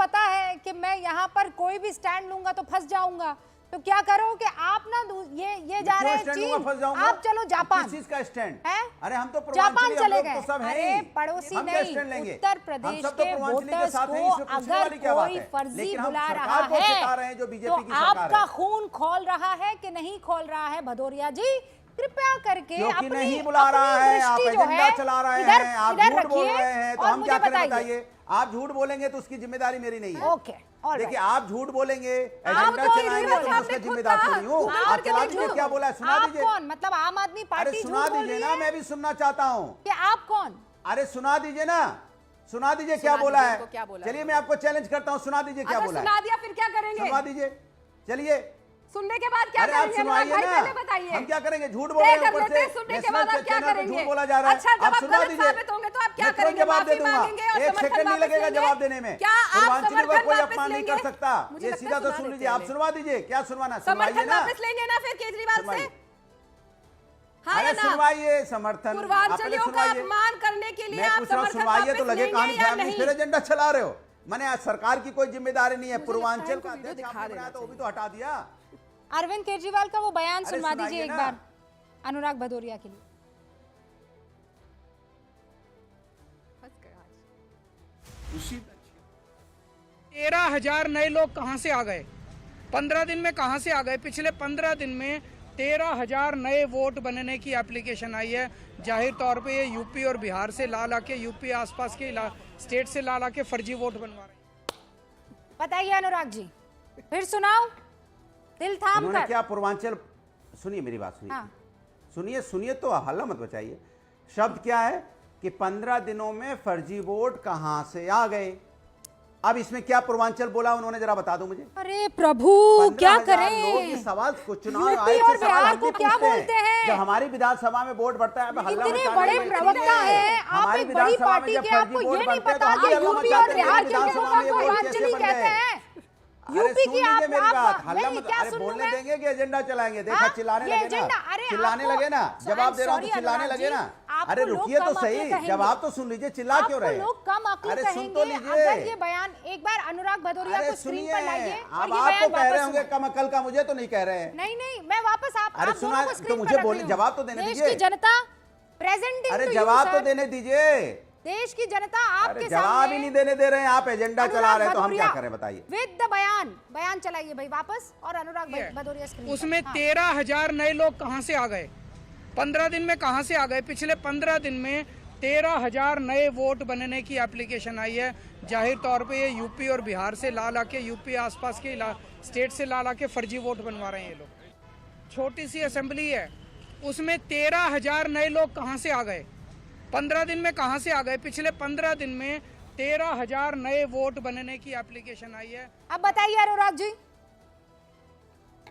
पता है कि मैं यहाँ पर कोई भी स्टैंड लूंगा तो फंस जाऊंगा, तो क्या करो कि आप ना ये जा रहे हैं चीन, आप चलो जापान। किस चीज का स्टैंड है? अरे हम तो जापान चले गए। तो सब हैं। अरे पड़ोसी नहीं, उत्तर प्रदेश के वोटर्स को अगर कोई फर्जी बुला रहा है तो आपका खून खौल रहा है कि नहीं खौल रहा है भदौरिया जी? कृपया करके अपनी नहीं बुला रहा है, आप एजेंडा चला रहे हैं, आप झूठ बोल रहे हैं, तो हम क्या करें बताइए? आप झूठ बोलेंगे तो उसकी जिम्मेदारी मेरी नहीं है। ओके, देखिए आप झूठ बोलेंगे, एजेंडा चलाएंगे तो उसका जिम्मेदार थोड़ी हूँ। आप चला दीजिए, क्या बोला है सुना दीजिए। कौन? मतलब आम आदमी पार्टी? अरे सुना दीजिए ना, मैं भी सुनना चाहता हूँ कि आप कौन। अरे सुना दीजिए ना, सुना दीजिए क्या बोला है। चलिए मैं आपको चैलेंज करता हूँ, सुना दीजिए क्या बोला है। सुना दिया फिर क्या करेंगे? सुना दीजिए, चलिए सुनने के बाद क्या अरे आप सुनाइए ना, बताइए। हम क्या करेंगे? झूठ बोल रहे हैं ऊपर से, सुनने के बाद आप क्या करेंगे? झूठ बोला जा रहा है। अच्छा, जब आप सुना गलत दीजिए, साबित होंगे तो आप क्या मैं तुरंत करेंगे? जवाब दे माफी दूंगा, मांगेंगे और 1 सेकंड नहीं लगेगा जवाब देने में। क्या आप पूर्वांचल को कोई समर्थन अपमान नहीं कर सकता। ये सीधा तो सुन लीजिए, आप सुनवा दीजिए, क्या सुनवाना, सुनवाइए ना। वापस लेंगे ना फिर केजरीवाल से? अरे सुनवाइए, समर्थन पूर्वांचलियों का अपमान करने के लिए आप समर्थन सुनवाइए तो लगे कहानी फैमिली नहीं? फिर एजेंडा चला रहे हो। मैंने आज सरकार की कोई जिम्मेदारी नहीं है, पूर्वांचल का अध्यक्ष दिखा देना तो वो भी तो हटा दिया। अरविंद केजरीवाल का वो बयान सुनवा दीजिए एक बार अनुराग भदौरिया के लिए। 13,000 नए लोग कहां से आ गए? 15 दिन में कहां से आ गए? पिछले 15 दिन में 13,000 नए वोट बनने की एप्लीकेशन आई है। जाहिर तौर पे ये यूपी और बिहार से ला के, यूपी आसपास के स्टेट से ला के फर्जी वोट बनवा रहे हैं। बताइए अनुराग जी, फिर सुनाओ, दिल थाम कर। क्या पूर्वांचल, सुनिए मेरी बात, सुनिए। हाँ। सुनिए सुनिए तो हल्ला मत बचाइए। शब्द क्या है कि 15 दिनों में फर्जी वोट कहां से आ गए। अब इसमें क्या पूर्वांचल बोला उन्होंने, जरा बता दो मुझे। अरे प्रभु, क्या करें? ये सवाल को चुनाव यूपी और बिहार को क्या बोलते हैं? जब हमारी विधानसभा में वोट बढ़ता है, इतने बड़े प्रवक्ता हैं आप, एक बड़ी पार्टी के, आपको ये नहीं पता कि यूपी और बिहार के लोगों को पूर्वांचली कहते हैं? यूपी की आप हल्ला मत, अरे बोलने देंगे कि एजेंडा चलाएंगे? देखा चिल्लाने लगे ना, चिल्लाने लगे ना, जवाब दे रहा हूँ तो चिल्लाने लगे ना। अरे रुकिए तो सही, जवाब तो सुन लीजिए, चिल्ला क्यों रहे? लोग कम अक्ल कहेंगे अगर ये बयान एक बार अनुराग भदौरिया को स्क्रीन पर लाइए। अब आपको कह रहे होंगे कम अक्ल का, मुझे तो नहीं कह रहे हैं। नहीं, मैं वापस अरे सुना तो मुझे बोले, जवाब तो देने दीजिए। देश की जनता प्रेजेंटिंग, अरे जवाब तो देने दीजिए। देश की जनता आपके सामने जवाब ही नहीं देने दे रहे हैं, आप एजेंडा चला रहे हैं, तो हम क्या करें बताइए? विद द बयान चलाइए भाई वापस, और अनुराग भदौरिया स्क्रीन। उसमें 13,000 नए लोग कहां से आ गए? 15 दिन में कहां से आ गए? पिछले 15 दिन में 13,000 नए वोट बनने की एप्लीकेशन आई है। जाहिर तौर पे ये यूपी और बिहार से ला के, यूपी आसपास के स्टेट से ला के फर्जी वोट बनवा रहे हैं ये लोग। छोटी सी असेंबली है, उसमें 13,000 नए लोग कहां से आ गए? 15 दिन में कहां से आ गए? पिछले 15 दिन में 13,000 नए वोट बनने की एप्लीकेशन आई है। अब बताइए अनुराग जी।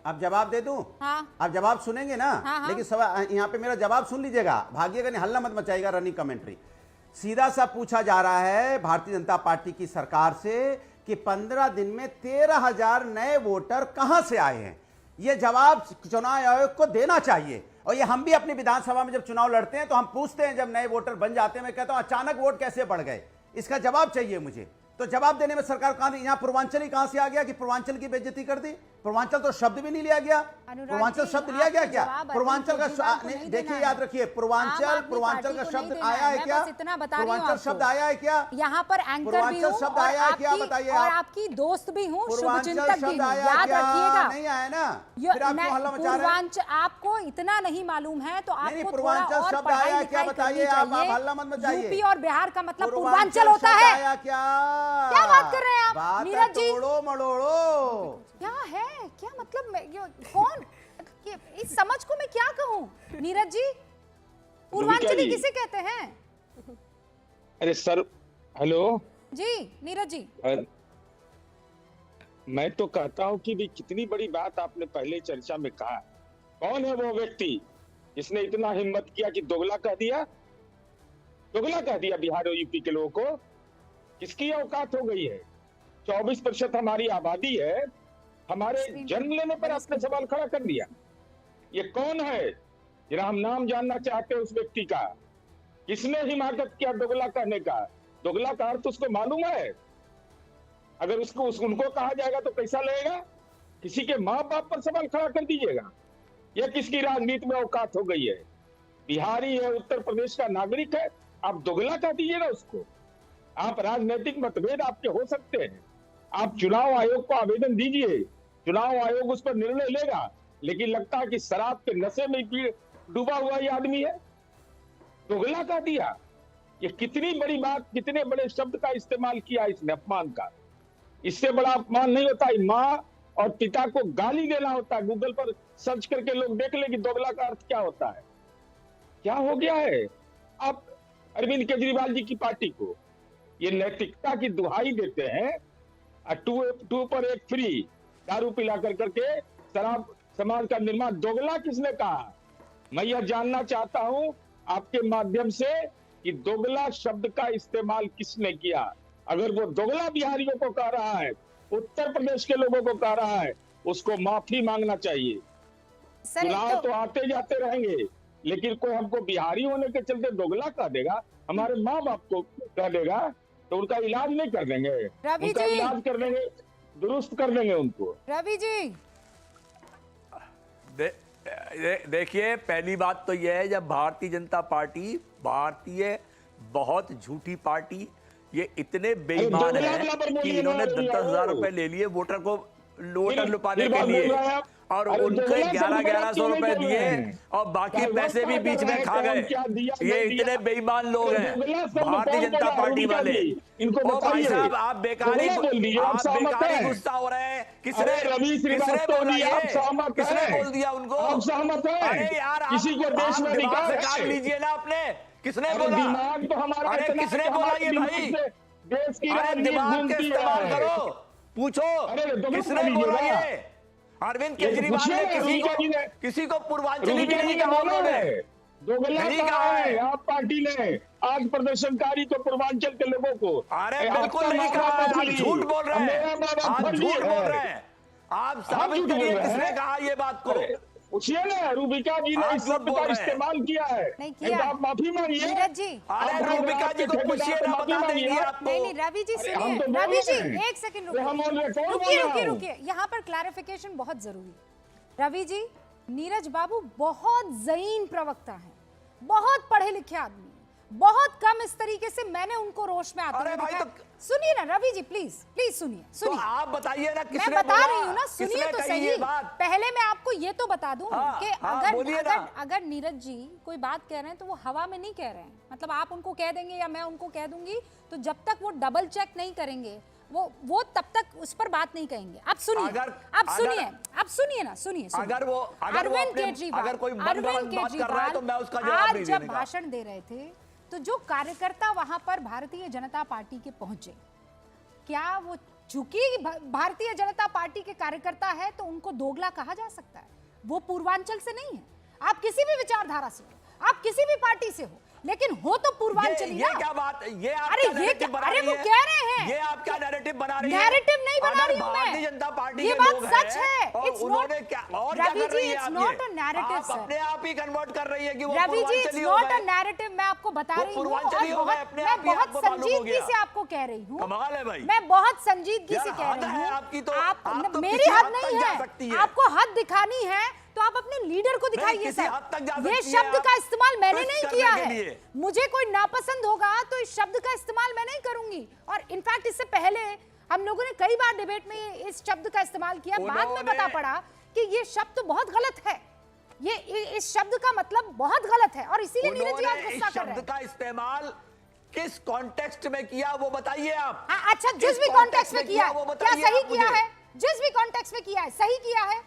अब जवाब दे दूं? हाँ। अब जवाब सुनेंगे ना? हाँ। लेकिन सवाल यहाँ पे मेरा जवाब सुन लीजिएगा, भागिएगा नहीं, हल्ला मत मचाइएगा रनिंग कमेंट्री। सीधा सा पूछा जा रहा है भारतीय जनता पार्टी की सरकार से कि 15 दिन में 13,000 नए वोटर कहां से आए हैं। यह जवाब चुनाव आयोग को देना चाहिए। और ये हम भी अपनी विधानसभा में जब चुनाव लड़ते हैं तो हम पूछते हैं, जब नए वोटर बन जाते हैं, मैं कहता हूं अचानक वोट कैसे बढ़ गए, इसका जवाब चाहिए मुझे। तो जवाब देने में सरकार कहां दी? यहां पूर्वांचली कहां से आ गया कि पूर्वांचल की बेइज्जती कर दी? पूर्वांचल तो शब्द भी नहीं लिया गया। पूर्वांचल शब्द लिया गया क्या? पूर्वांचल का देखिए, याद रखिए, पूर्वांचल का शब्द आया है क्या? पूर्वांचल शब्द आया है क्या? यहाँ पर एंकर भी हूँ शब्द आया है क्या बताइए? और आपकी दोस्त भी हूँ, शुभचिंतक भी हूँ, याद रखिएगा। नहीं आया ना? फिर आपको हल्ला मचा रहे हैं। आपको इतना नहीं मालूम है तो आपको पूर्वांचल शब्द आया क्या बताइए? आप हल्ला मत मचाइए। यूपी और बिहार का मतलब पूर्वांचल होता है क्या बात कर रहे हैं आप नीरज जी? तोड़ो मड़ोड़ो क्या है, क्या मतलब कौन, इस समझ को मैं क्या कहूँ नीरज जी? पूर्वांचली किसे कहते हैं? अरे सर, हेलो जी नीरज जी। मैं तो कहता हूँ कि भी कितनी बड़ी बात आपने पहले चर्चा में कहा। कौन है वो व्यक्ति जिसने इतना हिम्मत किया कि दोगला कह दिया? दोगला कह दिया बिहार और यूपी के लोगों को। किसकी औकात हो गई है? 24% हमारी आबादी है, हमारे जन्म लेने पर आपने सवाल खड़ा कर दिया। ये कौन है? जरा हम नाम जानना चाहते हैं उस व्यक्ति का। किसने हिमाकत किया दोगला कहने का? दोगला का अर्थ उसको मालूम है? अगर उनको कहा जाएगा तो कैसा लगेगा? किसी के माँ बाप पर सवाल खड़ा कर दीजिएगा। यह किसकी राजनीति में औकात हो गई है? बिहारी है, उत्तर प्रदेश का नागरिक है, आप दोगला कह दीजिएगा उसको। आप राजनीतिक मतभेद आपके हो सकते हैं, आप चुनाव आयोग को आवेदन दीजिए, चुनाव आयोग उस पर निर्णय लेगा, लेकिन लगता है कि शराब के नशे में डूबा हुआ ये आदमी है, दोगला कह दिया। ये कितनी बड़ी बात, कितने बड़े शब्द का इस्तेमाल किया इसने अपमान का। इससे बड़ा अपमान नहीं होता। माँ और पिता को गाली देना होता है। गूगल पर सर्च करके लोग देख ले कि दोगला का अर्थ क्या होता है। क्या हो गया है? आप अरविंद केजरीवाल जी की पार्टी को ये नैतिकता की दुहाई देते हैं, टू पर एक फ्री, दारू पिला करके शराब समाज का निर्माण। दोगला किसने कहा? मैं यह जानना चाहता हूं आपके माध्यम से कि दोगला शब्द का इस्तेमाल किसने किया। अगर वो दोगला बिहारियों को कह रहा है, उत्तर प्रदेश के लोगों को कह रहा है, उसको माफी मांगना चाहिए। चुनाव तो आते जाते रहेंगे, लेकिन कोई हमको बिहारी होने के चलते दोगला कह देगा, हमारे माँ बाप को कह देगा, तो उनका इलाज नहीं कर देंगे। उनका इलाज कर देंगे, दुरुस्त कर देंगे उनको। रवि जी देखिए, पहली बात तो यह है, जब भारतीय जनता पार्टी बहुत झूठी पार्टी, ये इतने बेईमान है कि इन्होंने 10,000 रुपए ले लिए वोटर लुपाने के लिए, और उनको 1100 रुपए दिए और बाकी पैसे भी बीच में खा गए। ये इतने बेईमान लोग हैं भारतीय जनता पार्टी वाले। ओ भाई साहब, आप बेकारी गुस्सा हो रहे हैं। किसने बोल दिया उनको? अरे यार, किसी को देश में दिमाग से काम लीजिए ना अपने। किसने बोला? दिमाग तो हमारा, अरे किसने बोला ये भाई? देश की अरे दिमाग का इस्तेमाल करो, पूछो किसने बोला ये? अरविंद केजरीवाल ने किसी को पूर्वांचली भी नहीं कहा। उन्होंने दोगला कहा है आप पार्टी ने आज प्रदर्शनकारी को, पूर्वांचल के लोगों को। अरे बिल्कुल नहीं कहा, आप झूठ बोल रहे हैं, आप झूठ बोल रहे हैं। आप साबित करिए किसने कहा ये बात को। पूछिए ना, रूबिका जी ने इस शब्द का इस्तेमाल किया है, नहीं किया। आप माफी मांगिए। नीरज जी, अरे रूबिका जी को पूछिए ना, बता देंगे आपको। नहीं रवि जी सुनिए, रवि जी एक सेकंड रुकिए। यहाँ पर क्लैरिफिकेशन बहुत जरूरी है। रवि जी, नीरज बाबू बहुत ज़हीन प्रवक्ता हैं, बहुत पढ़े लिखे आदमी, बहुत कम इस तरीके से मैंने उनको रोष में आते हुए देखा। सुनिए ना रवि जी, प्लीज सुनिए। तो आप बताइए ना, किसने मैं बता रही हूँ ना, सुनिए तो सही। पहले मैं आपको ये तो बता दूं कि अगर नीरज जी कोई बात कह रहे हैं तो वो हवा में नहीं कह रहे हैं। मतलब आप उनको कह देंगे या मैं उनको कह दूंगी, तो जब तक वो डबल चेक नहीं करेंगे वो तब तक उस पर बात नहीं कहेंगे। अब सुनिए ना, सुनिए। अरविंद केजरीवाल आज जब भाषण दे रहे थे, तो जो कार्यकर्ता वहां पर भारतीय जनता पार्टी के पहुंचे, क्या वो चूंकि भारतीय जनता पार्टी के कार्यकर्ता है तो उनको दोगला कहा जा सकता है? वो पूर्वांचल से नहीं है, आप किसी भी विचारधारा से हो, आप किसी भी पार्टी से हो, लेकिन हो तो पूर्वांचली। ये क्या बात? ये आप अरे वो कह रहे हैं, ये आप क्या नैरेटिव बना रही है? नैरेटिव नहीं बना रही हूं मैं, भारतीय जनता पार्टी ये के बात लोग सच हैं, है। और उन्होंने क्या और क्या कर रही है? It's not a narrative sir, अपने आप ही कन्वर्ट कर रही है कि वो Ravi ji, it's not a narrative. मैं आपको बता रही हूँ, मैं बहुत संजीदगी से आपको कह रही हूँ, कमाल है भाई, मैं बहुत संजीदगी से कह रही हूँ। आप मेरी हद नहीं है, आपको हद दिखानी है तो आप अपने लीडर को दिखाइए सर। ये शब्द का इस्तेमाल मैंने नहीं किया है, मुझे कोई नापसंद होगा तो इस शब्द का इस्तेमाल मैं नहीं करूंगी। और इनफैक्ट इससे पहले हम लोगों ने कई बार डिबेट में इस शब्द का इस्तेमाल किया, बाद में पता पड़ा कि ये शब्द बहुत गलत है, ये इस शब्द का मतलब बहुत गलत है, और इसीलिए नीरज जी आज गुस्सा कर रहे हैं। शब्द का इस्तेमाल किस कॉन्टेक्स्ट में किया वो बताइए आप। अच्छा, जिस भी कॉन्टेक्स्ट में किया, क्या सही किया है? जिस भी कॉन्टेक्स्ट में किया है, सही किया है।